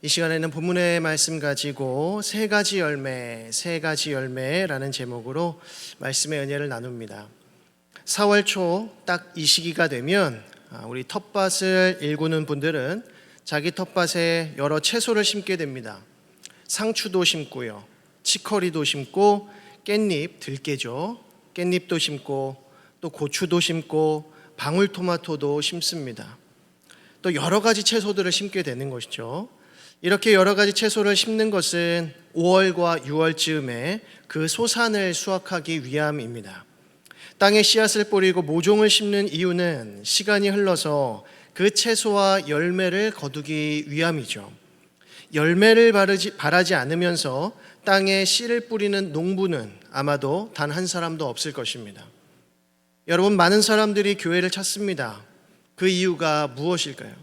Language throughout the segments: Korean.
이 시간에는 본문의 말씀 가지고 세 가지 열매라는 제목으로 말씀의 은혜를 나눕니다. 4월 초 딱 이 시기가 되면 우리 텃밭을 일구는 분들은 자기 텃밭에 여러 채소를 심게 됩니다. 상추도 심고요, 치커리도 심고, 깻잎, 들깨죠. 깻잎도 심고, 또 고추도 심고, 방울토마토도 심습니다. 또 여러 가지 채소들을 심게 되는 것이죠. 이렇게 여러 가지 채소를 심는 것은 5월과 6월쯤에 그 소산을 수확하기 위함입니다. 땅에 씨앗을 뿌리고 모종을 심는 이유는 시간이 흘러서 그 채소와 열매를 거두기 위함이죠. 열매를 바라지 않으면서 땅에 씨를 뿌리는 농부는 아마도 단 한 사람도 없을 것입니다. 여러분, 많은 사람들이 교회를 찾습니다. 그 이유가 무엇일까요?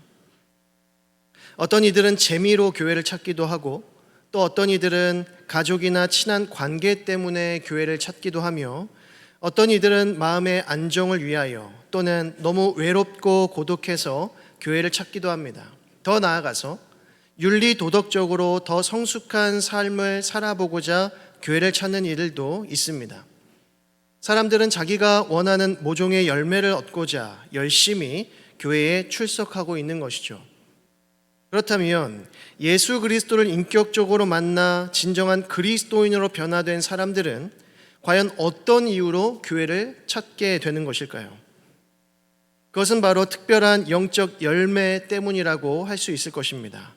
어떤 이들은 재미로 교회를 찾기도 하고, 또 어떤 이들은 가족이나 친한 관계 때문에 교회를 찾기도 하며, 어떤 이들은 마음의 안정을 위하여 또는 너무 외롭고 고독해서 교회를 찾기도 합니다. 더 나아가서 윤리 도덕적으로 더 성숙한 삶을 살아보고자 교회를 찾는 이들도 있습니다. 사람들은 자기가 원하는 모종의 열매를 얻고자 열심히 교회에 출석하고 있는 것이죠. 그렇다면 예수 그리스도를 인격적으로 만나 진정한 그리스도인으로 변화된 사람들은 과연 어떤 이유로 교회를 찾게 되는 것일까요? 그것은 바로 특별한 영적 열매 때문이라고 할 수 있을 것입니다.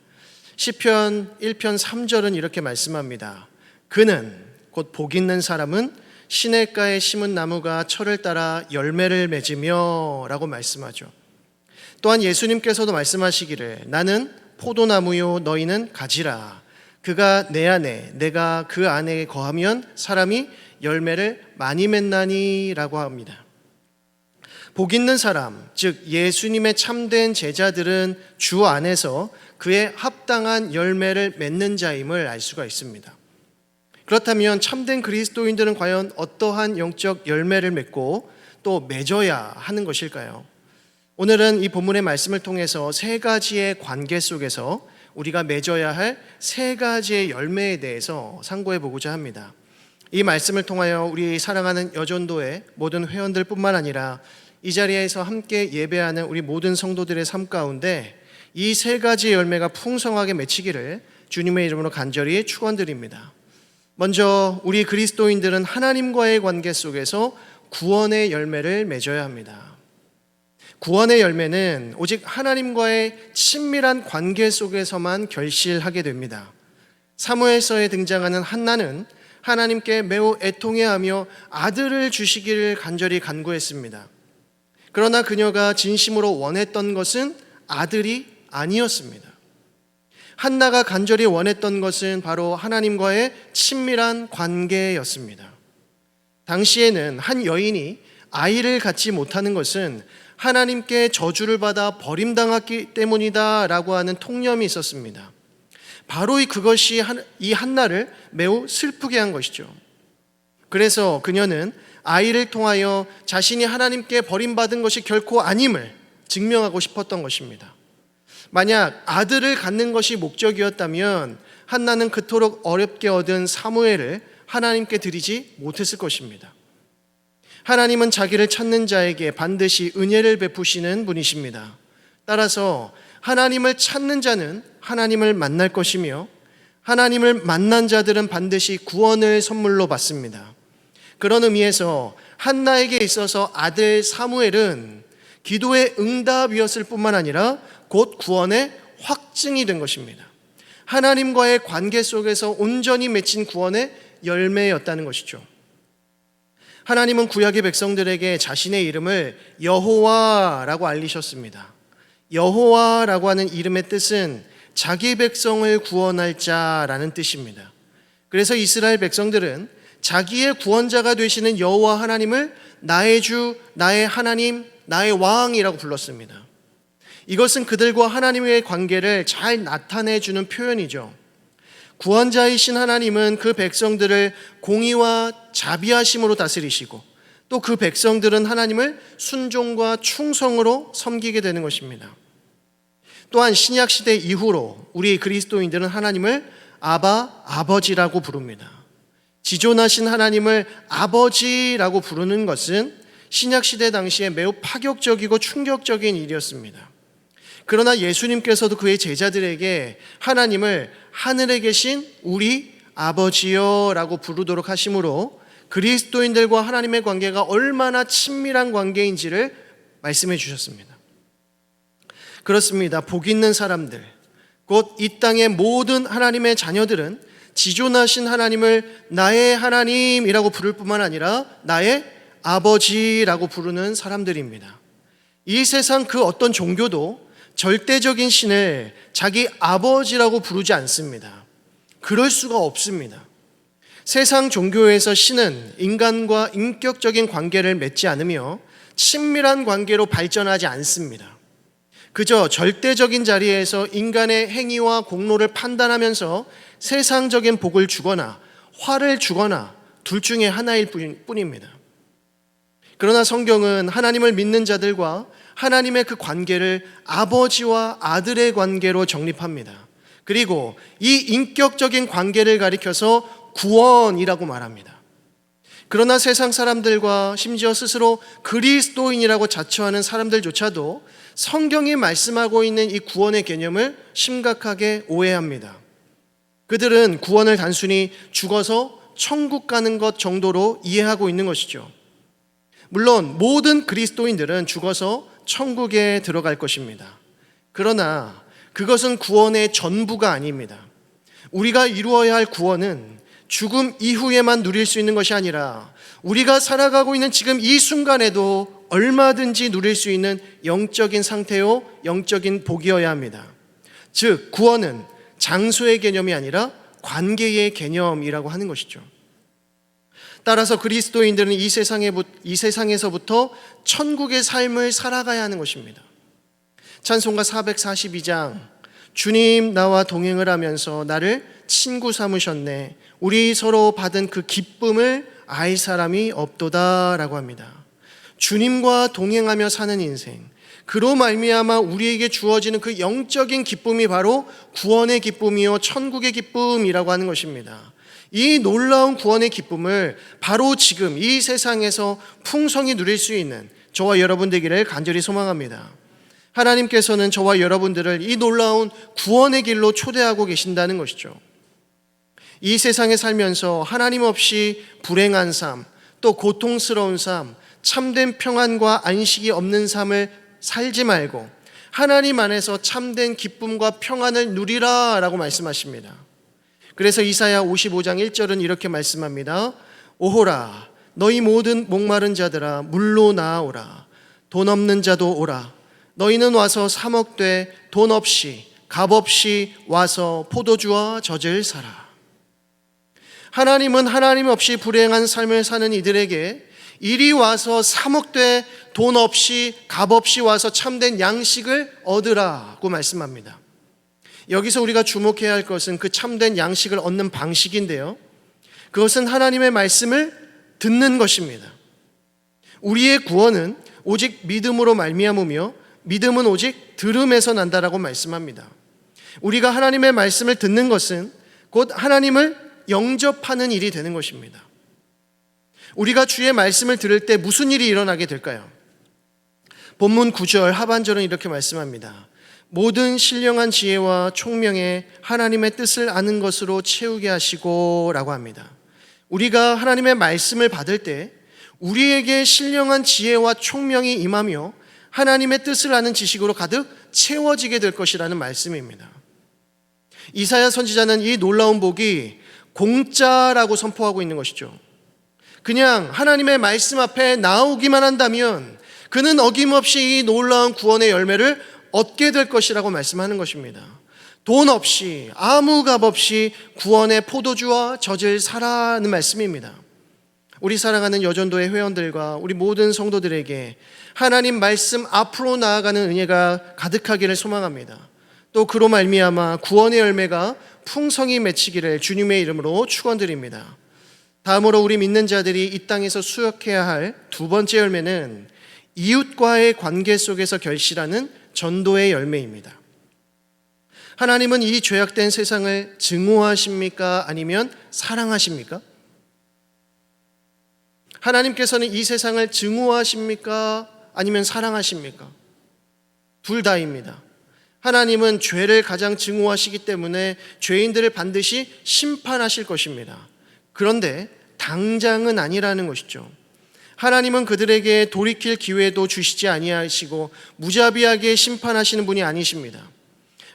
시편 1편 3절은 이렇게 말씀합니다. 그는, 곧 복 있는 사람은 시냇가에 심은 나무가 철을 따라 열매를 맺으며 라고 말씀하죠. 또한 예수님께서도 말씀하시기를 나는 포도나무요 너희는 가지라. 그가 내 안에 내가 그 안에 거하면 사람이 열매를 많이 맺나니 라고 합니다. 복 있는 사람, 즉 예수님의 참된 제자들은 주 안에서 그의 합당한 열매를 맺는 자임을 알 수가 있습니다. 그렇다면 참된 그리스도인들은 과연 어떠한 영적 열매를 맺고 또 맺어야 하는 것일까요? 오늘은 이 본문의 말씀을 통해서 세 가지의 관계 속에서 우리가 맺어야 할 세 가지의 열매에 대해서 상고해 보고자 합니다. 이 말씀을 통하여 우리 사랑하는 여전도의 모든 회원들 뿐만 아니라 이 자리에서 함께 예배하는 우리 모든 성도들의 삶 가운데 이 세 가지의 열매가 풍성하게 맺히기를 주님의 이름으로 간절히 축원드립니다. 먼저 우리 그리스도인들은 하나님과의 관계 속에서 구원의 열매를 맺어야 합니다. 구원의 열매는 오직 하나님과의 친밀한 관계 속에서만 결실하게 됩니다. 사무엘서에 등장하는 한나는 하나님께 매우 애통해하며 아들을 주시기를 간절히 간구했습니다. 그러나 그녀가 진심으로 원했던 것은 아들이 아니었습니다. 한나가 간절히 원했던 것은 바로 하나님과의 친밀한 관계였습니다. 당시에는 한 여인이 아이를 갖지 못하는 것은 하나님께 저주를 받아 버림당했기 때문이다 라고 하는 통념이 있었습니다. 바로 그것이 이 한나를 매우 슬프게 한 것이죠. 그래서 그녀는 아이를 통하여 자신이 하나님께 버림받은 것이 결코 아님을 증명하고 싶었던 것입니다. 만약 아들을 갖는 것이 목적이었다면 한나는 그토록 어렵게 얻은 사무엘을 하나님께 드리지 못했을 것입니다. 하나님은 자기를 찾는 자에게 반드시 은혜를 베푸시는 분이십니다. 따라서 하나님을 찾는 자는 하나님을 만날 것이며 하나님을 만난 자들은 반드시 구원을 선물로 받습니다. 그런 의미에서 한나에게 있어서 아들 사무엘은 기도의 응답이었을 뿐만 아니라 곧 구원의 확증이 된 것입니다. 하나님과의 관계 속에서 온전히 맺힌 구원의 열매였다는 것이죠. 하나님은 구약의 백성들에게 자신의 이름을 여호와라고 알리셨습니다. 여호와라고 하는 이름의 뜻은 자기 백성을 구원할 자라는 뜻입니다. 그래서 이스라엘 백성들은 자기의 구원자가 되시는 여호와 하나님을 나의 주, 나의 하나님, 나의 왕이라고 불렀습니다. 이것은 그들과 하나님의 관계를 잘 나타내주는 표현이죠. 구원자이신 하나님은 그 백성들을 공의와 자비하심으로 다스리시고 또 그 백성들은 하나님을 순종과 충성으로 섬기게 되는 것입니다. 또한 신약 시대 이후로 우리 그리스도인들은 하나님을 아바, 아버지라고 부릅니다. 지존하신 하나님을 아버지라고 부르는 것은 신약 시대 당시에 매우 파격적이고 충격적인 일이었습니다. 그러나 예수님께서도 그의 제자들에게 하나님을 하늘에 계신 우리 아버지여라고 부르도록 하심으로 그리스도인들과 하나님의 관계가 얼마나 친밀한 관계인지를 말씀해 주셨습니다. 그렇습니다. 복 있는 사람들, 곧 이 땅의 모든 하나님의 자녀들은 지존하신 하나님을 나의 하나님이라고 부를 뿐만 아니라 나의 아버지라고 부르는 사람들입니다. 이 세상 그 어떤 종교도 절대적인 신을 자기 아버지라고 부르지 않습니다. 그럴 수가 없습니다. 세상 종교에서 신은 인간과 인격적인 관계를 맺지 않으며 친밀한 관계로 발전하지 않습니다. 그저 절대적인 자리에서 인간의 행위와 공로를 판단하면서 세상적인 복을 주거나 화를 주거나 둘 중에 하나일 뿐입니다. 그러나 성경은 하나님을 믿는 자들과 하나님의 그 관계를 아버지와 아들의 관계로 정립합니다. 그리고 이 인격적인 관계를 가리켜서 구원이라고 말합니다. 그러나 세상 사람들과 심지어 스스로 그리스도인이라고 자처하는 사람들조차도 성경이 말씀하고 있는 이 구원의 개념을 심각하게 오해합니다. 그들은 구원을 단순히 죽어서 천국 가는 것 정도로 이해하고 있는 것이죠. 물론 모든 그리스도인들은 죽어서 천국에 들어갈 것입니다. 그러나 그것은 구원의 전부가 아닙니다. 우리가 이루어야 할 구원은 죽음 이후에만 누릴 수 있는 것이 아니라 우리가 살아가고 있는 지금 이 순간에도 얼마든지 누릴 수 있는 영적인 상태요, 영적인 복이어야 합니다. 즉, 구원은 장소의 개념이 아니라 관계의 개념이라고 하는 것이죠. 따라서 그리스도인들은 이 세상에서부터 천국의 삶을 살아가야 하는 것입니다. 찬송가 442장, 주님 나와 동행을 하면서 나를 친구 삼으셨네. 우리 서로 받은 그 기쁨을 알 사람이 없도다 라고 합니다. 주님과 동행하며 사는 인생, 그로 말미암아 우리에게 주어지는 그 영적인 기쁨이 바로 구원의 기쁨이요 천국의 기쁨이라고 하는 것입니다. 이 놀라운 구원의 기쁨을 바로 지금 이 세상에서 풍성히 누릴 수 있는 저와 여러분 되기를 간절히 소망합니다. 하나님께서는 저와 여러분들을 이 놀라운 구원의 길로 초대하고 계신다는 것이죠. 이 세상에 살면서 하나님 없이 불행한 삶, 또 고통스러운 삶, 참된 평안과 안식이 없는 삶을 살지 말고 하나님 안에서 참된 기쁨과 평안을 누리라 라고 말씀하십니다. 그래서 이사야 55장 1절은 이렇게 말씀합니다. 오호라 너희 모든 목마른 자들아 물로 나아오라. 돈 없는 자도 오라. 너희는 와서 사 먹되 돈 없이 값 없이 와서 포도주와 젖을 사라. 하나님은 하나님 없이 불행한 삶을 사는 이들에게 이리 와서 사 먹되 돈 없이 값 없이 와서 참된 양식을 얻으라고 말씀합니다. 여기서 우리가 주목해야 할 것은 그 참된 양식을 얻는 방식인데요, 그것은 하나님의 말씀을 듣는 것입니다. 우리의 구원은 오직 믿음으로 말미암으며 믿음은 오직 들음에서 난다라고 말씀합니다. 우리가 하나님의 말씀을 듣는 것은 곧 하나님을 영접하는 일이 되는 것입니다. 우리가 주의 말씀을 들을 때 무슨 일이 일어나게 될까요? 본문 9절 하반절은 이렇게 말씀합니다. 모든 신령한 지혜와 총명에 하나님의 뜻을 아는 것으로 채우게 하시고 라고 합니다. 우리가 하나님의 말씀을 받을 때 우리에게 신령한 지혜와 총명이 임하며 하나님의 뜻을 아는 지식으로 가득 채워지게 될 것이라는 말씀입니다. 이사야 선지자는 이 놀라운 복이 공짜라고 선포하고 있는 것이죠. 그냥 하나님의 말씀 앞에 나오기만 한다면 그는 어김없이 이 놀라운 구원의 열매를 얻게 될 것이라고 말씀하는 것입니다. 돈 없이 아무 값 없이 구원의 포도주와 젖을 사라는 말씀입니다. 우리 사랑하는 여전도의 회원들과 우리 모든 성도들에게 하나님 말씀 앞으로 나아가는 은혜가 가득하기를 소망합니다. 또 그로 말미암아 구원의 열매가 풍성히 맺히기를 주님의 이름으로 축원드립니다. 다음으로 우리 믿는 자들이 이 땅에서 수확해야 할 두 번째 열매는 이웃과의 관계 속에서 결실하는 전도의 열매입니다. 하나님은 이 죄악된 세상을 증오하십니까? 아니면 사랑하십니까? 하나님께서는 이 세상을 증오하십니까? 아니면 사랑하십니까? 둘 다입니다. 하나님은 죄를 가장 증오하시기 때문에 죄인들을 반드시 심판하실 것입니다. 그런데 당장은 아니라는 것이죠. 하나님은 그들에게 돌이킬 기회도 주시지 아니하시고 무자비하게 심판하시는 분이 아니십니다.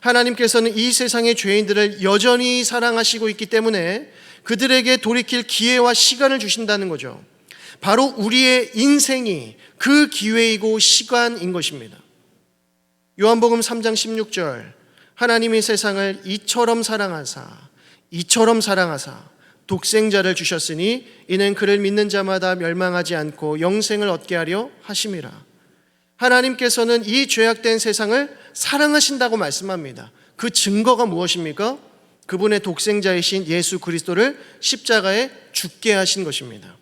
하나님께서는 이 세상의 죄인들을 여전히 사랑하시고 있기 때문에 그들에게 돌이킬 기회와 시간을 주신다는 거죠. 바로 우리의 인생이 그 기회이고 시간인 것입니다. 요한복음 3장 16절, 하나님이 세상을 이처럼 사랑하사 독생자를 주셨으니 이는 그를 믿는 자마다 멸망하지 않고 영생을 얻게 하려 하심이라. 하나님께서는 이 죄악된 세상을 사랑하신다고 말씀합니다. 그 증거가 무엇입니까? 그분의 독생자이신 예수 그리스도를 십자가에 죽게 하신 것입니다.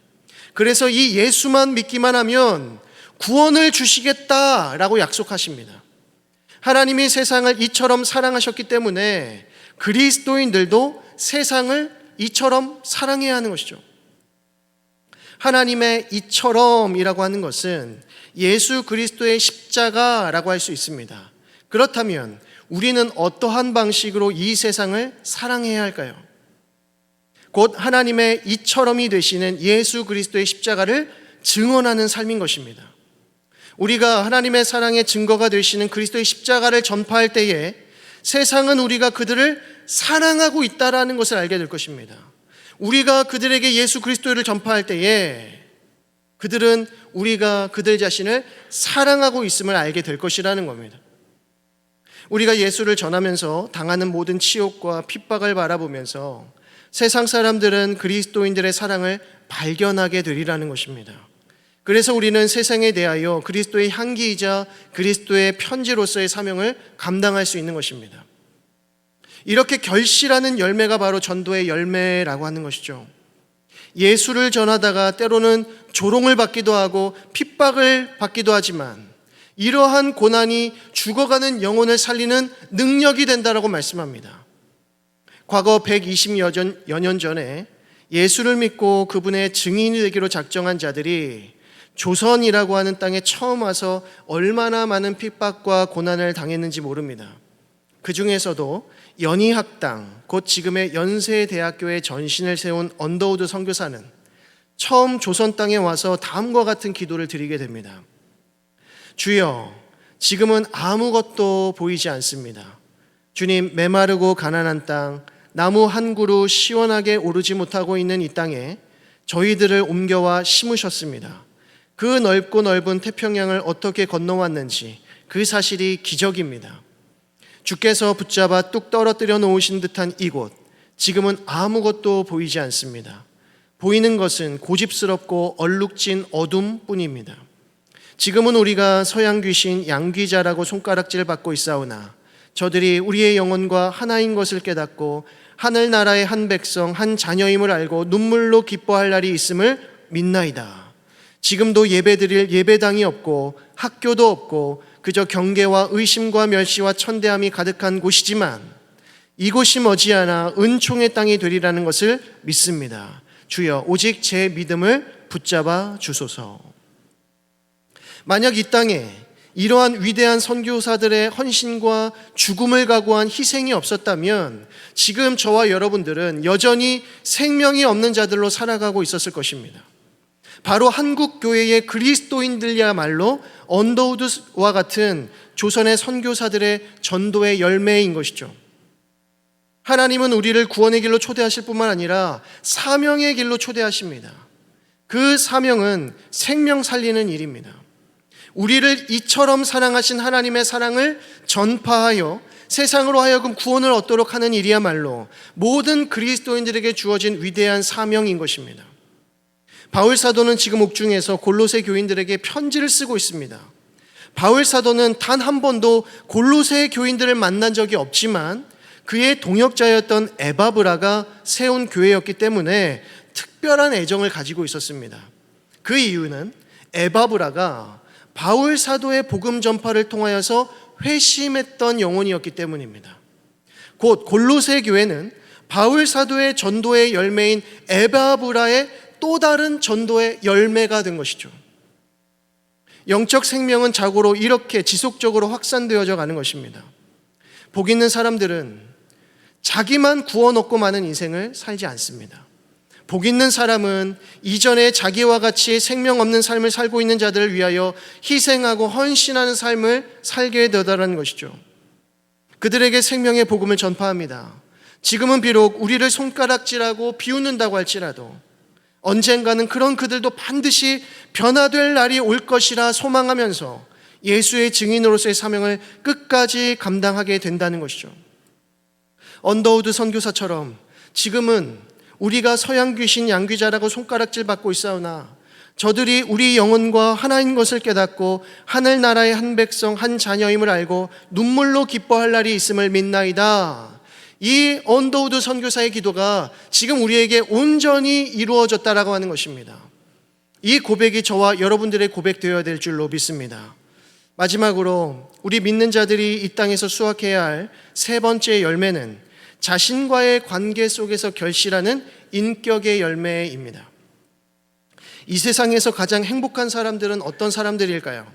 그래서 이 예수만 믿기만 하면 구원을 주시겠다라고 약속하십니다. 하나님이 세상을 이처럼 사랑하셨기 때문에 그리스도인들도 세상을 이처럼 사랑해야 하는 것이죠. 하나님의 이처럼이라고 하는 것은 예수 그리스도의 십자가라고 할 수 있습니다. 그렇다면 우리는 어떠한 방식으로 이 세상을 사랑해야 할까요? 곧 하나님의 이처럼이 되시는 예수 그리스도의 십자가를 증언하는 삶인 것입니다. 우리가 하나님의 사랑의 증거가 되시는 그리스도의 십자가를 전파할 때에 세상은 우리가 그들을 사랑하고 있다는 것을 알게 될 것입니다. 우리가 그들에게 예수 그리스도를 전파할 때에 그들은 우리가 그들 자신을 사랑하고 있음을 알게 될 것이라는 겁니다. 우리가 예수를 전하면서 당하는 모든 치욕과 핍박을 바라보면서 세상 사람들은 그리스도인들의 사랑을 발견하게 되리라는 것입니다. 그래서 우리는 세상에 대하여 그리스도의 향기이자 그리스도의 편지로서의 사명을 감당할 수 있는 것입니다. 이렇게 결실하는 열매가 바로 전도의 열매라고 하는 것이죠. 예수를 전하다가 때로는 조롱을 받기도 하고 핍박을 받기도 하지만 이러한 고난이 죽어가는 영혼을 살리는 능력이 된다라고 말씀합니다. 과거 120여 년 전에 예수를 믿고 그분의 증인이 되기로 작정한 자들이 조선이라고 하는 땅에 처음 와서 얼마나 많은 핍박과 고난을 당했는지 모릅니다. 그 중에서도 연희학당, 곧 지금의 연세대학교의 전신을 세운 언더우드 선교사는 처음 조선 땅에 와서 다음과 같은 기도를 드리게 됩니다. 주여, 지금은 아무것도 보이지 않습니다. 주님, 메마르고 가난한 땅, 나무 한 그루 시원하게 오르지 못하고 있는 이 땅에 저희들을 옮겨와 심으셨습니다. 그 넓고 넓은 태평양을 어떻게 건너왔는지 그 사실이 기적입니다. 주께서 붙잡아 뚝 떨어뜨려 놓으신 듯한 이곳, 지금은 아무것도 보이지 않습니다. 보이는 것은 고집스럽고 얼룩진 어둠뿐입니다. 지금은 우리가 서양 귀신 양귀자라고 손가락질 받고 있사오나 저들이 우리의 영혼과 하나인 것을 깨닫고 하늘나라의 한 백성, 한 자녀임을 알고 눈물로 기뻐할 날이 있음을 믿나이다. 지금도 예배드릴 예배당이 없고 학교도 없고 그저 경계와 의심과 멸시와 천대함이 가득한 곳이지만 이곳이 머지않아 은총의 땅이 되리라는 것을 믿습니다. 주여, 오직 제 믿음을 붙잡아 주소서. 만약 이 땅에 이러한 위대한 선교사들의 헌신과 죽음을 각오한 희생이 없었다면 지금 저와 여러분들은 여전히 생명이 없는 자들로 살아가고 있었을 것입니다. 바로 한국 교회의 그리스도인들이야말로 언더우드와 같은 조선의 선교사들의 전도의 열매인 것이죠. 하나님은 우리를 구원의 길로 초대하실 뿐만 아니라 사명의 길로 초대하십니다. 그 사명은 생명 살리는 일입니다. 우리를 이처럼 사랑하신 하나님의 사랑을 전파하여 세상으로 하여금 구원을 얻도록 하는 일이야말로 모든 그리스도인들에게 주어진 위대한 사명인 것입니다. 바울 사도는 지금 옥중에서 골로새 교인들에게 편지를 쓰고 있습니다. 바울 사도는 단 한 번도 골로새 교인들을 만난 적이 없지만 그의 동역자였던 에바브라가 세운 교회였기 때문에 특별한 애정을 가지고 있었습니다. 그 이유는 에바브라가 바울 사도의 복음 전파를 통하여서 회심했던 영혼이었기 때문입니다. 곧 골로새 교회는 바울 사도의 전도의 열매인 에바브라의 또 다른 전도의 열매가 된 것이죠. 영적 생명은 자고로 이렇게 지속적으로 확산되어져 가는 것입니다. 복 있는 사람들은 자기만 구원 얻고 마는 인생을 살지 않습니다. 복 있는 사람은 이전에 자기와 같이 생명 없는 삶을 살고 있는 자들을 위하여 희생하고 헌신하는 삶을 살게 되더라는 것이죠. 그들에게 생명의 복음을 전파합니다. 지금은 비록 우리를 손가락질하고 비웃는다고 할지라도 언젠가는 그런 그들도 반드시 변화될 날이 올 것이라 소망하면서 예수의 증인으로서의 사명을 끝까지 감당하게 된다는 것이죠. 언더우드 선교사처럼 지금은 우리가 서양 귀신 양귀자라고 손가락질 받고 있사오나 저들이 우리 영혼과 하나인 것을 깨닫고 하늘나라의 한 백성 한 자녀임을 알고 눈물로 기뻐할 날이 있음을 믿나이다. 이 언더우드 선교사의 기도가 지금 우리에게 온전히 이루어졌다라고 하는 것입니다. 이 고백이 저와 여러분들의 고백되어야 될 줄로 믿습니다. 마지막으로 우리 믿는 자들이 이 땅에서 수확해야 할 세 번째 열매는 자신과의 관계 속에서 결실하는 인격의 열매입니다. 이 세상에서 가장 행복한 사람들은 어떤 사람들일까요?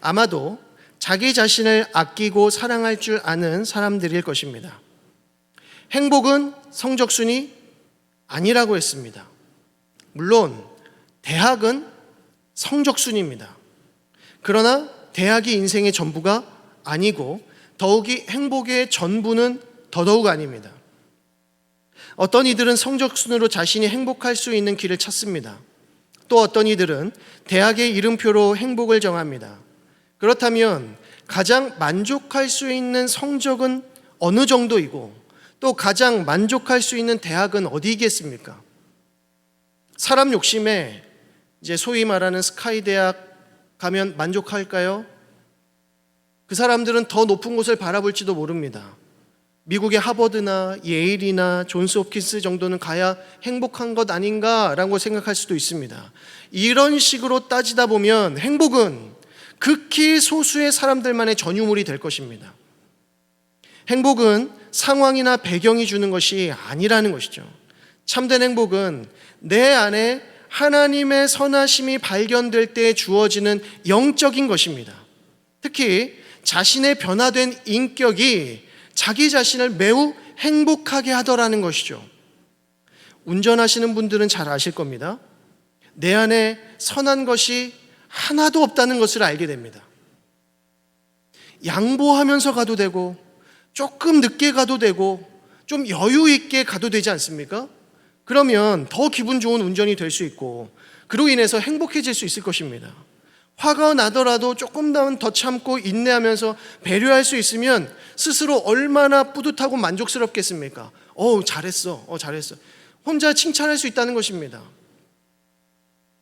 아마도 자기 자신을 아끼고 사랑할 줄 아는 사람들일 것입니다. 행복은 성적순이 아니라고 했습니다. 물론 대학은 성적순입니다. 그러나 대학이 인생의 전부가 아니고 더욱이 행복의 전부는 더더욱 아닙니다. 어떤 이들은 성적순으로 자신이 행복할 수 있는 길을 찾습니다. 또 어떤 이들은 대학의 이름표로 행복을 정합니다. 그렇다면 가장 만족할 수 있는 성적은 어느 정도이고 또 가장 만족할 수 있는 대학은 어디겠습니까? 사람 욕심에 이제 소위 말하는 스카이 대학 가면 만족할까요? 그 사람들은 더 높은 곳을 바라볼지도 모릅니다. 미국의 하버드나 예일이나 존스 홉킨스 정도는 가야 행복한 것 아닌가라고 생각할 수도 있습니다. 이런 식으로 따지다 보면 행복은 극히 소수의 사람들만의 전유물이 될 것입니다. 행복은 상황이나 배경이 주는 것이 아니라는 것이죠. 참된 행복은 내 안에 하나님의 선하심이 발견될 때 주어지는 영적인 것입니다. 특히 자신의 변화된 인격이 자기 자신을 매우 행복하게 하더라는 것이죠. 운전하시는 분들은 잘 아실 겁니다. 내 안에 선한 것이 하나도 없다는 것을 알게 됩니다. 양보하면서 가도 되고 조금 늦게 가도 되고 좀 여유 있게 가도 되지 않습니까? 그러면 더 기분 좋은 운전이 될 수 있고 그로 인해서 행복해질 수 있을 것입니다. 화가 나더라도 조금만 더 참고 인내하면서 배려할 수 있으면 스스로 얼마나 뿌듯하고 만족스럽겠습니까? 잘했어. 혼자 칭찬할 수 있다는 것입니다.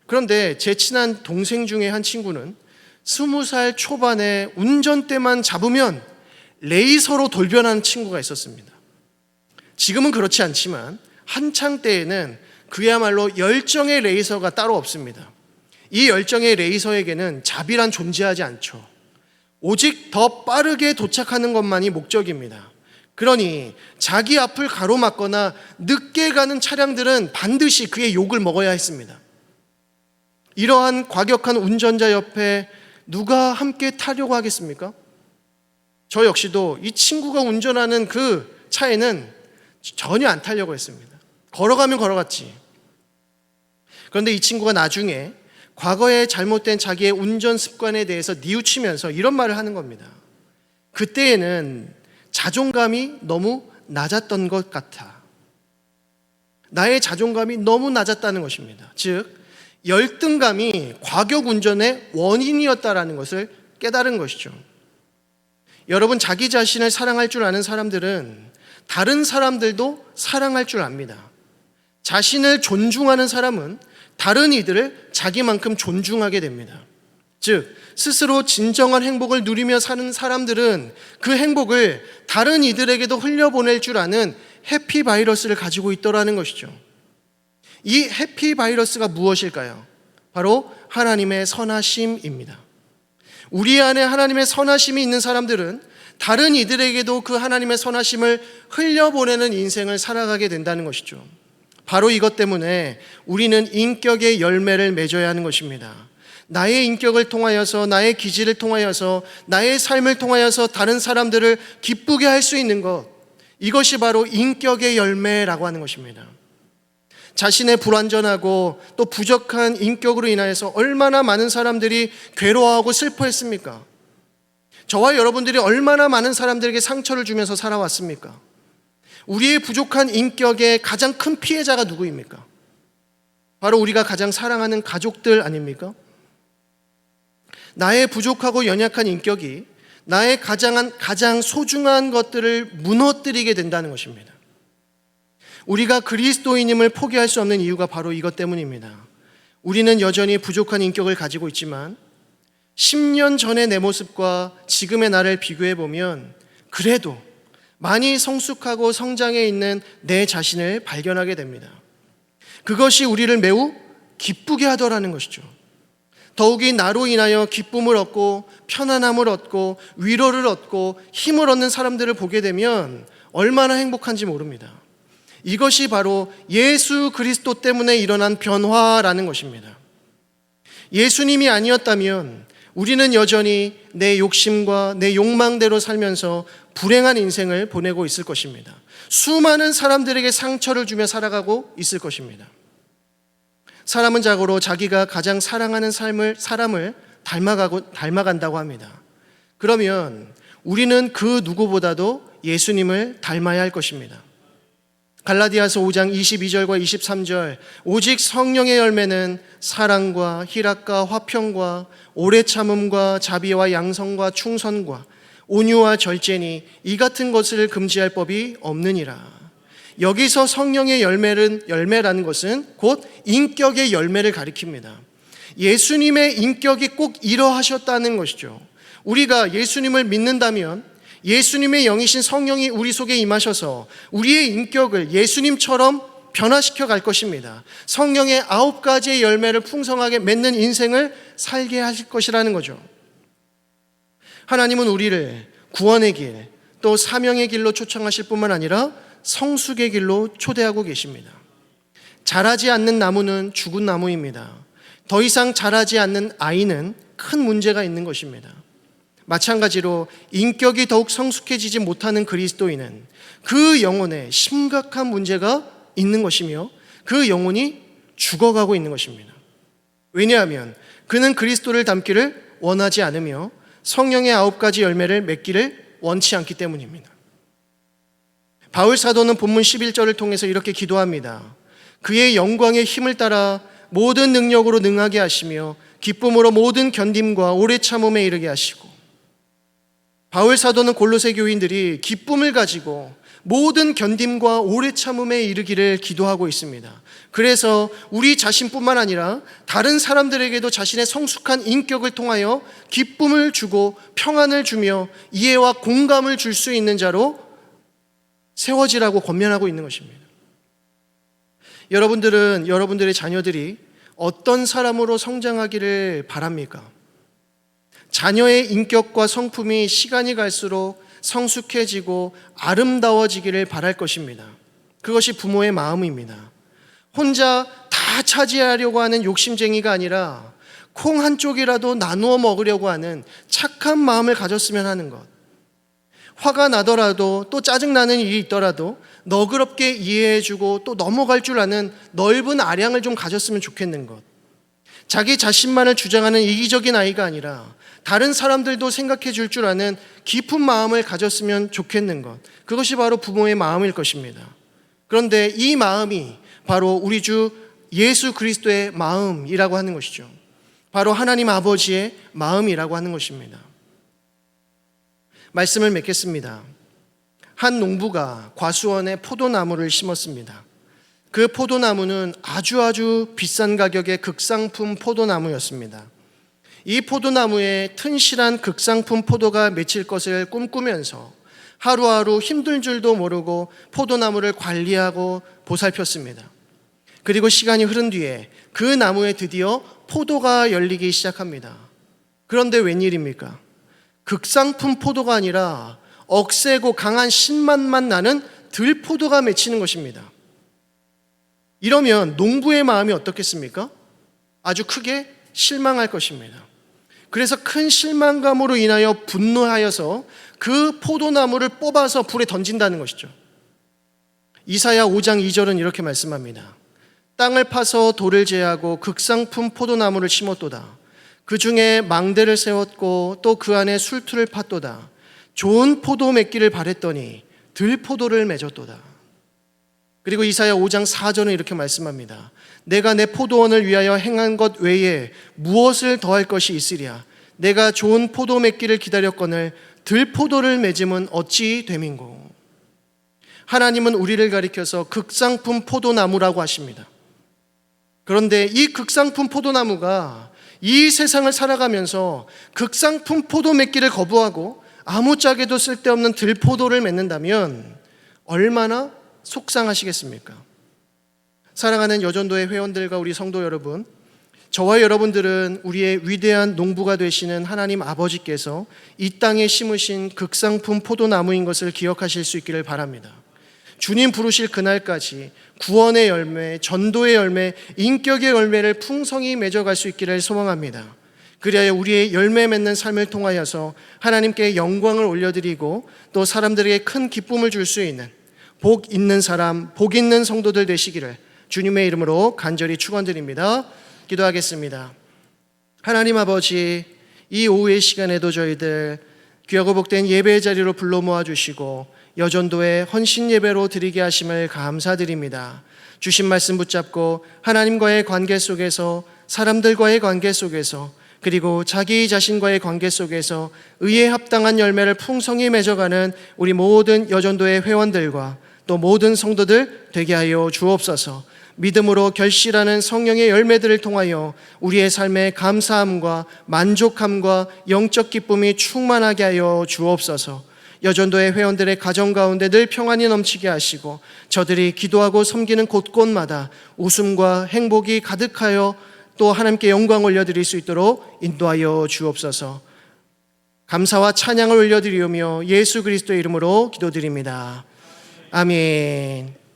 그런데 제 친한 동생 중에 한 친구는 20살 초반에 운전대만 잡으면 레이서로 돌변하는 친구가 있었습니다. 지금은 그렇지 않지만 한창 때에는 그야말로 열정의 레이서가 따로 없습니다. 이 열정의 레이서에게는 자비란 존재하지 않죠. 오직 더 빠르게 도착하는 것만이 목적입니다. 그러니 자기 앞을 가로막거나 늦게 가는 차량들은 반드시 그의 욕을 먹어야 했습니다. 이러한 과격한 운전자 옆에 누가 함께 타려고 하겠습니까? 저 역시도 이 친구가 운전하는 그 차에는 전혀 안 타려고 했습니다. 걸어가면 걸어갔지. 그런데 이 친구가 나중에 과거에 잘못된 자기의 운전 습관에 대해서 뉘우치면서 이런 말을 하는 겁니다. 그때에는 자존감이 너무 낮았던 것 같아. 나의 자존감이 너무 낮았다는 것입니다. 즉 열등감이 과격 운전의 원인이었다라는 것을 깨달은 것이죠. 여러분, 자기 자신을 사랑할 줄 아는 사람들은 다른 사람들도 사랑할 줄 압니다. 자신을 존중하는 사람은 다른 이들을 자기만큼 존중하게 됩니다. 즉 스스로 진정한 행복을 누리며 사는 사람들은 그 행복을 다른 이들에게도 흘려보낼 줄 아는 해피 바이러스를 가지고 있더라는 것이죠. 이 해피 바이러스가 무엇일까요? 바로 하나님의 선하심입니다. 우리 안에 하나님의 선하심이 있는 사람들은 다른 이들에게도 그 하나님의 선하심을 흘려보내는 인생을 살아가게 된다는 것이죠. 바로 이것 때문에 우리는 인격의 열매를 맺어야 하는 것입니다. 나의 인격을 통하여서, 나의 기질을 통하여서, 나의 삶을 통하여서 다른 사람들을 기쁘게 할 수 있는 것, 이것이 바로 인격의 열매라고 하는 것입니다. 자신의 불완전하고 또 부족한 인격으로 인하여서 얼마나 많은 사람들이 괴로워하고 슬퍼했습니까? 저와 여러분들이 얼마나 많은 사람들에게 상처를 주면서 살아왔습니까? 우리의 부족한 인격의 가장 큰 피해자가 누구입니까? 바로 우리가 가장 사랑하는 가족들 아닙니까? 나의 부족하고 연약한 인격이 나의 가장 소중한 것들을 무너뜨리게 된다는 것입니다. 우리가 그리스도인임을 포기할 수 없는 이유가 바로 이것 때문입니다. 우리는 여전히 부족한 인격을 가지고 있지만 10년 전의 내 모습과 지금의 나를 비교해 보면 그래도 많이 성숙하고 성장해 있는 내 자신을 발견하게 됩니다. 그것이 우리를 매우 기쁘게 하더라는 것이죠. 더욱이 나로 인하여 기쁨을 얻고 편안함을 얻고 위로를 얻고 힘을 얻는 사람들을 보게 되면 얼마나 행복한지 모릅니다. 이것이 바로 예수 그리스도 때문에 일어난 변화라는 것입니다. 예수님이 아니었다면 우리는 여전히 내 욕심과 내 욕망대로 살면서 불행한 인생을 보내고 있을 것입니다. 수많은 사람들에게 상처를 주며 살아가고 있을 것입니다. 사람은 자고로 자기가 가장 사랑하는 사람을 닮아간다고 합니다. 그러면 우리는 그 누구보다도 예수님을 닮아야 할 것입니다. 갈라디아서 5장 22절과 23절, 오직 성령의 열매는 사랑과 희락과 화평과 오래 참음과 자비와 양성과 충성과 온유와 절제니 이 같은 것을 금지할 법이 없느니라. 여기서 성령의 열매라는 것은 곧 인격의 열매를 가리킵니다. 예수님의 인격이 꼭 이러하셨다는 것이죠. 우리가 예수님을 믿는다면 예수님의 영이신 성령이 우리 속에 임하셔서 우리의 인격을 예수님처럼 변화시켜 갈 것입니다. 성령의 9가지의 열매를 풍성하게 맺는 인생을 살게 하실 것이라는 거죠. 하나님은 우리를 구원의 길, 또 사명의 길로 초청하실 뿐만 아니라 성숙의 길로 초대하고 계십니다. 자라지 않는 나무는 죽은 나무입니다. 더 이상 자라지 않는 아이는 큰 문제가 있는 것입니다. 마찬가지로 인격이 더욱 성숙해지지 못하는 그리스도인은 그 영혼에 심각한 문제가 있는 것이며 그 영혼이 죽어가고 있는 것입니다. 왜냐하면 그는 그리스도를 닮기를 원하지 않으며 성령의 9가지 열매를 맺기를 원치 않기 때문입니다. 바울 사도는 본문 11절을 통해서 이렇게 기도합니다. 그의 영광의 힘을 따라 모든 능력으로 능하게 하시며 기쁨으로 모든 견딤과 오래 참음에 이르게 하시고, 바울 사도는 골로새 교인들이 기쁨을 가지고 모든 견딤과 오래 참음에 이르기를 기도하고 있습니다. 그래서 우리 자신뿐만 아니라 다른 사람들에게도 자신의 성숙한 인격을 통하여 기쁨을 주고 평안을 주며 이해와 공감을 줄 수 있는 자로 세워지라고 권면하고 있는 것입니다. 여러분들은 여러분들의 자녀들이 어떤 사람으로 성장하기를 바랍니까? 자녀의 인격과 성품이 시간이 갈수록 성숙해지고 아름다워지기를 바랄 것입니다. 그것이 부모의 마음입니다. 혼자 다 차지하려고 하는 욕심쟁이가 아니라 콩 한 쪽이라도 나누어 먹으려고 하는 착한 마음을 가졌으면 하는 것. 화가 나더라도 또 짜증나는 일이 있더라도 너그럽게 이해해주고 또 넘어갈 줄 아는 넓은 아량을 좀 가졌으면 좋겠는 것. 자기 자신만을 주장하는 이기적인 아이가 아니라 다른 사람들도 생각해 줄 줄 아는 깊은 마음을 가졌으면 좋겠는 것. 그것이 바로 부모의 마음일 것입니다. 그런데 이 마음이 바로 우리 주 예수 그리스도의 마음이라고 하는 것이죠. 바로 하나님 아버지의 마음이라고 하는 것입니다. 말씀을 맺겠습니다. 한 농부가 과수원에 포도나무를 심었습니다. 그 포도나무는 아주 비싼 가격의 극상품 포도나무였습니다. 이 포도나무에 튼실한 극상품 포도가 맺힐 것을 꿈꾸면서 하루하루 힘들 줄도 모르고 포도나무를 관리하고 보살폈습니다. 그리고 시간이 흐른 뒤에 그 나무에 드디어 포도가 열리기 시작합니다. 그런데 웬일입니까? 극상품 포도가 아니라 억세고 강한 신맛만 나는 들포도가 맺히는 것입니다. 이러면 농부의 마음이 어떻겠습니까? 아주 크게 실망할 것입니다. 그래서 큰 실망감으로 인하여 분노하여서 그 포도나무를 뽑아서 불에 던진다는 것이죠. 이사야 5장 2절은 이렇게 말씀합니다. 땅을 파서 돌을 제하고 극상품 포도나무를 심었도다. 그 중에 망대를 세웠고 또 그 안에 술투를 팠도다. 좋은 포도 맺기를 바랬더니 들포도를 맺었도다. 그리고 이사야 5장 4절은 이렇게 말씀합니다. 내가 내 포도원을 위하여 행한 것 외에 무엇을 더할 것이 있으랴. 내가 좋은 포도 맺기를 기다렸거늘 들포도를 맺음은 어찌 됨인고. 하나님은 우리를 가리켜서 극상품 포도나무라고 하십니다. 그런데 이 극상품 포도나무가 이 세상을 살아가면서 극상품 포도 맺기를 거부하고 아무짝에도 쓸데없는 들포도를 맺는다면 얼마나 속상하시겠습니까? 사랑하는 여전도의 회원들과 우리 성도 여러분, 저와 여러분들은 우리의 위대한 농부가 되시는 하나님 아버지께서 이 땅에 심으신 극상품 포도나무인 것을 기억하실 수 있기를 바랍니다. 주님 부르실 그날까지 구원의 열매, 전도의 열매, 인격의 열매를 풍성히 맺어갈 수 있기를 소망합니다. 그리하여 우리의 열매 맺는 삶을 통하여서 하나님께 영광을 올려드리고 또 사람들에게 큰 기쁨을 줄 수 있는 복 있는 사람, 복 있는 성도들 되시기를 주님의 이름으로 간절히 축원드립니다. 기도하겠습니다. 하나님 아버지, 이 오후의 시간에도 저희들 귀하고 복된 예배의 자리로 불러 모아주시고 여전도의 헌신 예배로 드리게 하심을 감사드립니다. 주신 말씀 붙잡고 하나님과의 관계 속에서, 사람들과의 관계 속에서, 그리고 자기 자신과의 관계 속에서 의에 합당한 열매를 풍성히 맺어가는 우리 모든 여전도의 회원들과 또 모든 성도들 되게 하여 주옵소서. 믿음으로 결실하는 성령의 열매들을 통하여 우리의 삶에 감사함과 만족함과 영적 기쁨이 충만하게 하여 주옵소서. 여전도의 회원들의 가정 가운데 늘 평안이 넘치게 하시고 저들이 기도하고 섬기는 곳곳마다 웃음과 행복이 가득하여 또 하나님께 영광 올려드릴 수 있도록 인도하여 주옵소서. 감사와 찬양을 올려드리오며 예수 그리스도의 이름으로 기도드립니다. 아멘.